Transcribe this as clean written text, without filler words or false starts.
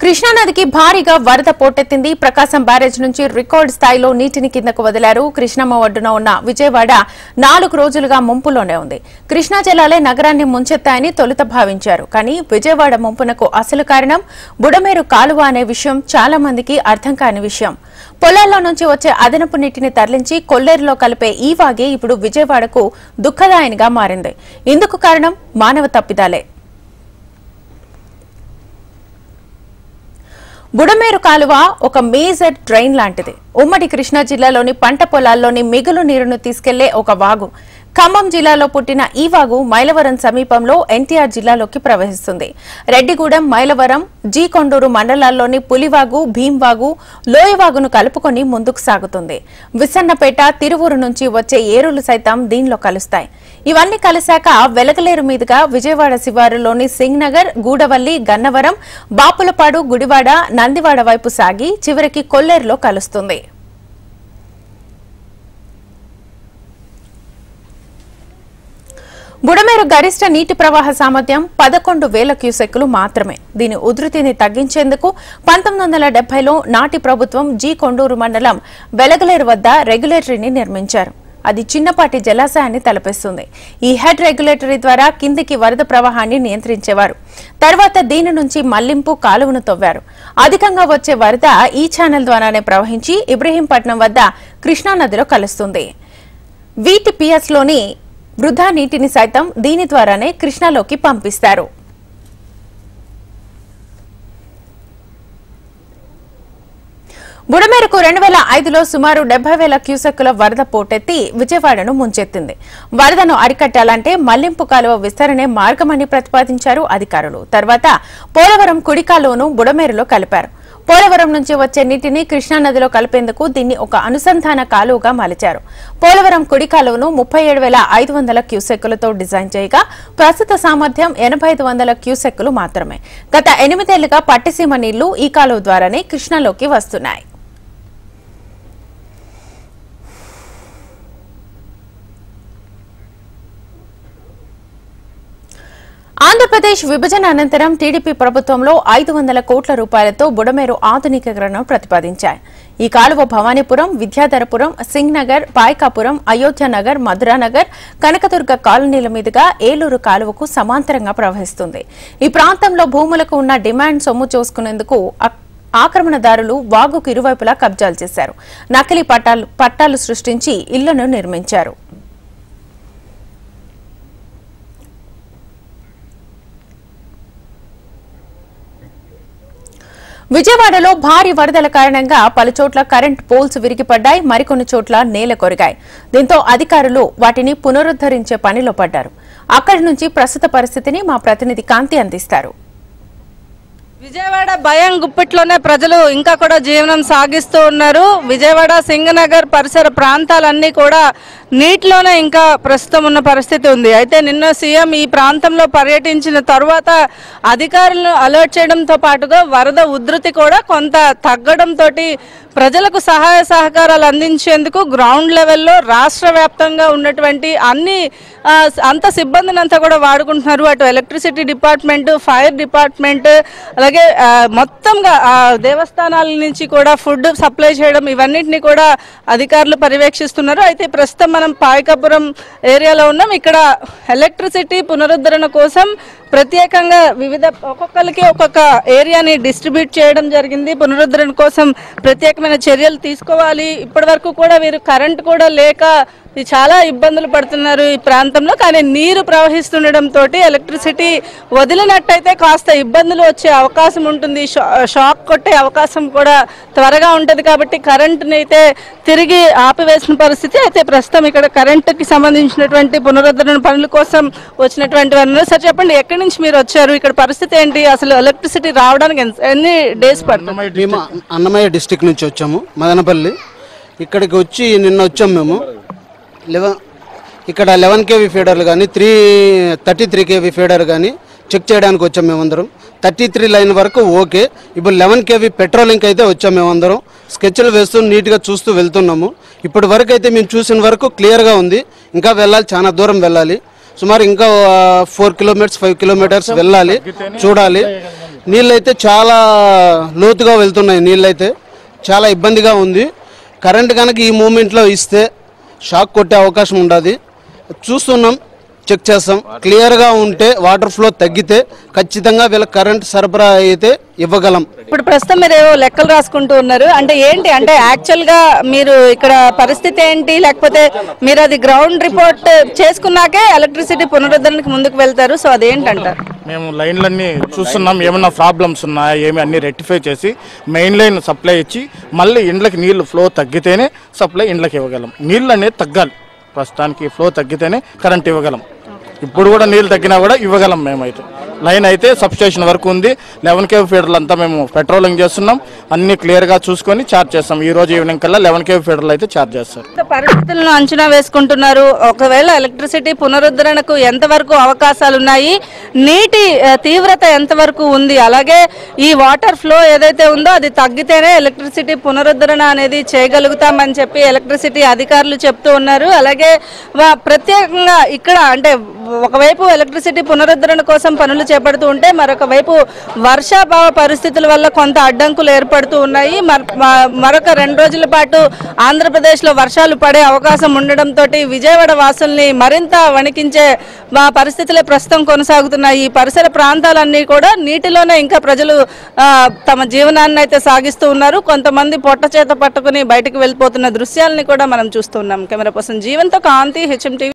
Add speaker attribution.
Speaker 1: కృష్ణా నదికి భారీగా వరద పోటెత్తింది. ప్రకాశం బ్యారేజ్ నుంచి రికార్డు స్థాయిలో నీటిని కిందకు వదిలారు. కృష్ణమ్మ ఒడ్డున ఉన్న విజయవాడ 4 రోజులుగా ముంపులోనే ఉంది. కృష్ణా జలాలే నగరాన్ని ముంచెత్తాయని తొలుత భావించారు. కానీ విజయవాడ ముంపునకు అసలు కారణం బుడమేరు కాలువ అనే విషయం చాలా మందికి అర్థం కాని విషయం. పొలాల్లో నుంచి వచ్చే అదనపు నీటిని తరలించి కొల్లేరులో కలిపే ఈ వాగే ఇప్పుడు విజయవాడకు దుఃఖదాయనిగా మారింది. ఇందుకు కారణం మానవ తప్పిదాలే. బుడమేరు కాలువ ఒక మేజర్ డ్రైన్ లాంటిది. ఉమ్మడి కృష్ణా జిల్లాలోని పంట పొలాల్లోని మిగులు నీరును తీసుకెళ్లే ఒక వాగు. ఖమ్మం జిల్లాలో పుట్టిన ఈ వాగు మైలవరం సమీపంలో ఎన్టీఆర్ జిల్లాలోకి ప్రవహిస్తుంది. రెడ్డిగూడెం, మైలవరం, జీ కొండూరు మండలాల్లోని పులివాగు, భీంవాగు, లోయవాగును కలుపుకొని ముందుకు సాగుతుంది. విసన్నపేట, తిరువూరు నుంచి వచ్చే ఏరులు సైతం దీనిలో కలుస్తాయి. ఇవన్నీ కలిశాక వెలగలేరు మీదుగా విజయవాడ శివారులోని సింగ్ నగర్, గూడవల్లి, గన్నవరం, బాపులపాడు, గుడివాడ, నందివాడ వైపు సాగి చివరికి కొల్లేరులో కలుస్తుంది. బుడమేరు గరిష్ట నీటి ప్రవాహ సామర్థ్యం 11,000 క్యూసెక్కులు మాత్రమే. దీని ఉధృతిని తగ్గించేందుకు 1970లో నాటి ప్రభుత్వం జీ కొండూరు మండలం వెలగలేరు వద్ద రెగ్యులేటరీని నిర్మించారు. అది చిన్నపాటి జలాశయాన్ని తలపిస్తుంది. ఈ హెడ్ రెగ్యులేటరీ ద్వారా కిందికి వరద ప్రవాహాన్ని నియంత్రించేవారు. తర్వాత దీని నుంచి మళ్లింపు కాలువను తవ్వారు. అధికంగా వచ్చే వరద ఈ ఛానల్ ద్వారానే ప్రవహించి ఇబ్రహీంపట్నం వద్ద కృష్ణానదిలో కలుస్తుంది. వీటిపిఎస్లోని వృధా నీటిని సైతం దీని ద్వారానే కృష్ణాలోకి పంపిస్తారు. బుడమేరుకు 2005లో సుమారు 70,000 క్యూసెక్కుల వరద పోటెత్తి విజయవాడను ముంచెత్తింది. వరదను అరికట్టాలంటే మళ్లింపు కాలువ విస్తరణే మార్గమని ప్రతిపాదించారు అధికారులు. తర్వాత పోలవరం కుడి కాలువను బుడమేరులో కలిపారు. పోలవరం నుంచి వచ్చే నీటిని కృష్ణానదిలో కలిపేందుకు దీన్ని ఒక అనుసంధాన కాలువగా మలిచారు. పోలవరం కుడి కాలువను 37,500 క్యూసెక్కులతో డిజైన్ చేయగా ప్రస్తుత సామర్థ్యం 8,500 క్యూసెక్కులు మాత్రమే. గత 8 ఏళ్లుగా పట్టిసీమ నీళ్లు ఈ కాలువ ద్వారానే కృష్ణాలోకి వస్తున్నాయి. ఆంధ్రప్రదేశ్ విభజన అనంతరం టీడీపీ ప్రభుత్వంలో 500 కోట్ల రూపాయలతో బుడమేరు ఆధునికీకరణను ప్రతిపాదించాయి. ఈ కాలువ భవానీపురం, విద్యాధరపురం, సింగ్ నగర్, పాయకాపురం, అయోధ్యనగర్, మధురానగర్, కనకదుర్గ కాలనీల మీదుగా ఏలూరు కాలువకు సమాంతరంగా ప్రవహిస్తుంది. ఈ ప్రాంతంలో భూములకు ఉన్న డిమాండ్ సొమ్ము చూసుకునేందుకు ఆక్రమణదారులు వాగుకు ఇరువైపులా కబ్జాలు చేశారు. నకిలీ పట్టాలు సృష్టించి ఇళ్లను నిర్మించారు. విజయవాడలో భారీ వరదల కారణంగా పలుచోట్ల కరెంట్ పోల్స్ విరిగిపడ్డాయి. మరికొన్ని చోట్ల నేల కొరిగాయి. దీంతో అధికారులు వాటిని పునరుద్దరించే పనిలో పడ్డారు. అక్కడి నుంచి ప్రస్తుత పరిస్థితిని మా ప్రతినిధి కాంతి అందిస్తారు.
Speaker 2: విజయవాడ భయం గుప్పిట్లోనే ప్రజలు ఇంకా కూడా జీవనం సాగిస్తూ ఉన్నారు. విజయవాడ, సింగనగర్ పరిసర ప్రాంతాలన్నీ కూడా నీటిలోనే ఇంకా ప్రస్తుతం ఉన్న పరిస్థితి ఉంది. అయితే నిన్న సీఎం ఈ ప్రాంతంలో పర్యటించిన తరువాత అధికారులను అలర్ట్ చేయడంతో పాటుగా వరద ఉధృతి కూడా కొంత తగ్గడంతో ప్రజలకు సహాయ సహకారాలు అందించేందుకు గ్రౌండ్ లెవెల్లో రాష్ట్ర వ్యాప్తంగా ఉన్నటువంటి అంత సిబ్బందిని అంతా కూడా వాడుకుంటున్నారు. అటు ఎలక్ట్రిసిటీ డిపార్ట్మెంట్, ఫైర్ డిపార్ట్మెంట్, అలాగే మొత్తంగా దేవస్థానాల నుంచి కూడా ఫుడ్ సప్లై చేయడం, ఇవన్నింటినీ కూడా అధికారులు పర్యవేక్షిస్తున్నారు. అయితే ప్రస్తుతం మనం పాయకాపురం ఏరియాలో ఉన్నాం. ఇక్కడ ఎలక్ట్రిసిటీ పునరుద్ధరణ కోసం ప్రత్యేకంగా ఒక్కొక్కరికి ఒక్కొక్క ఏరియాని డిస్ట్రిబ్యూట్ చేయడం జరిగింది. పునరుద్ధరణ కోసం ప్రత్యేకమైన చర్యలు తీసుకోవాలి. ఇప్పటి వరకు కూడా వీరు కరెంట్ కూడా లేక చాలా ఇబ్బందులు పడుతున్నారు ఈ ప్రాంతంలో. కానీ నీరు ప్రవహిస్తుండటంతో ఎలక్ట్రిసిటీ వదిలినట్టయితే కాస్త ఇబ్బందులు వచ్చే అవకాశం ఉంటుంది. షాక్ కొట్టే అవకాశం కూడా త్వరగా ఉంటుంది. కాబట్టి కరెంటుని అయితే తిరిగి ఆపివేసిన పరిస్థితి. అయితే ప్రస్తుతం ఇక్కడ కరెంటుకి సంబంధించినటువంటి పునరుద్ధరణ పనుల కోసం వచ్చినటువంటి వారు. సార్ చెప్పండి, ఎక్కడి నుంచి మీరు వచ్చారు? ఇక్కడ పరిస్థితి ఏంటి? అసలు ఎలక్ట్రిసిటీ రావడానికి ఎన్ని డేస్ పడుతుంది?
Speaker 3: అన్నమయ్య డిస్ట్రిక్ట్ నుంచి వచ్చాము, మదనపల్లి. ఇక్కడికి వచ్చి నిన్న వచ్చాము మేము. ఇక్కడ 11 kV ఫీడర్లు కానీ 33 kV ఫీడర్ కానీ చెక్ చేయడానికి వచ్చాం మేమందరం. 33 లైన్ వరకు ఓకే. ఇప్పుడు 11 kV పెట్రోలింగ్ అయితే వచ్చాం మేమందరం. స్కెచ్లు వేస్తూ నీట్గా చూస్తూ వెళ్తున్నాము. ఇప్పటి వరకు అయితే మేము చూసిన వరకు క్లియర్గా ఉంది. ఇంకా వెళ్ళాలి, చాలా దూరం వెళ్ళాలి. సుమారు ఇంకా 4 కిలోమీటర్స్ 5 కిలోమీటర్స్ వెళ్ళాలి, చూడాలి. నీళ్ళైతే చాలా లోతుగా వెళ్తున్నాయి, నీళ్ళైతే చాలా ఇబ్బందిగా ఉంది. కరెంట్ కనుక ఈ మూమెంట్లో ఇస్తే షాక్ కొట్టే అవకాశం ఉండదు. చూస్తున్నాం, చెక్ చేస్తాం. క్లియర్గా ఉంటే వాటర్ ఫ్లో తగ్గితే ఖచ్చితంగా వీళ్ళకి కరెంట్ సరఫరా అయితే ఇవ్వగలం.
Speaker 2: ఇప్పుడు ప్రస్తుతం మీరు లెక్కలు రాసుకుంటూ ఉన్నారు, అంటే ఏంటి, అంటే యాక్చువల్గా మీరు ఇక్కడ పరిస్థితి ఏంటి, లేకపోతే మీరు అది గ్రౌండ్ రిపోర్ట్ చేసుకున్నాకే ఎలక్ట్రిసిటీ పునరుద్ధరణకు ముందుకు వెళ్తారు, సో అదేంటంటారు?
Speaker 4: మేము లైన్లన్నీ చూస్తున్నాం, ఏమన్నా ప్రాబ్లమ్స్ ఉన్నాయా ఏమి అన్ని రెక్టిఫై చేసి మెయిన్ లైన్ సప్లై ఇచ్చి మళ్ళీ ఇండ్లకి నీళ్లు ఫ్లో తగ్గితేనే సప్లై ఇండ్లకి ఇవ్వగలం. నీళ్ళు అనేది తగ్గాలి, ప్రస్తుతానికి ఫ్లో తగ్గితేనే కరెంట్ ఇవ్వగలం. ఇప్పుడు కూడా నీళ్ళు తగ్గినా కూడా ఇవ్వగలం. మేమైతే లైన్ అయితే సబ్స్టేషన్ వరకు ఉంది. 11 kV ఫీడర్లు అంతా మేము పెట్రోలింగ్ చేస్తున్నాం, అన్ని క్లియర్గా చూసుకొని ఛార్జ్ చేస్తాం. ఈ రోజు ఈవినింగ్ కల్లా 11 kV ఫీడర్లు అయితే ఛార్జ్ చేస్తారు.
Speaker 2: పరిస్థితులను అంచనా వేసుకుంటున్నారు. ఒకవేళ ఎలక్ట్రిసిటీ పునరుద్ధరణకు ఎంతవరకు అవకాశాలు ఉన్నాయి, నీటి తీవ్రత ఎంతవరకు ఉంది, అలాగే ఈ వాటర్ ఫ్లో ఏదైతే ఉందో అది తగ్గితేనే ఎలక్ట్రిసిటీ పునరుద్ధరణ అనేది చేయగలుగుతామని చెప్పి ఎలక్ట్రిసిటీ అధికారులు చెప్తూ ఉన్నారు. అలాగే ప్రత్యేకంగా ఇక్కడ అంటే ఒకవైపు ఎలక్ట్రిసిటీ పునరుద్ధరణ కోసం పనులు చేపడుతూ ఉంటే మరొక వైపు వర్షాభావ పరిస్థితుల వల్ల కొంత అడ్డంకులు ఏర్పడుతూ ఉన్నాయి. మరొక 2 రోజుల పాటు ఆంధ్రప్రదేశ్లో వర్షాలు పడే అవకాశం ఉండడంతో విజయవాడ వాసుల్ని మరింత వణికించే పరిస్థితులే ప్రస్తుతం కొనసాగుతున్నాయి. ఈ పరిసర ప్రాంతాలన్నీ కూడా నీటిలోనే ఇంకా ప్రజలు తమ జీవనాన్ని అయితే సాగిస్తూ ఉన్నారు. కొంతమంది పొట్ట చేత పట్టుకుని బయటకు వెళ్ళిపోతున్న దృశ్యాలని కూడా మనం చూస్తున్నాం. కెమెరా పర్సన్ జీవన్తో కాంతి, HM TV.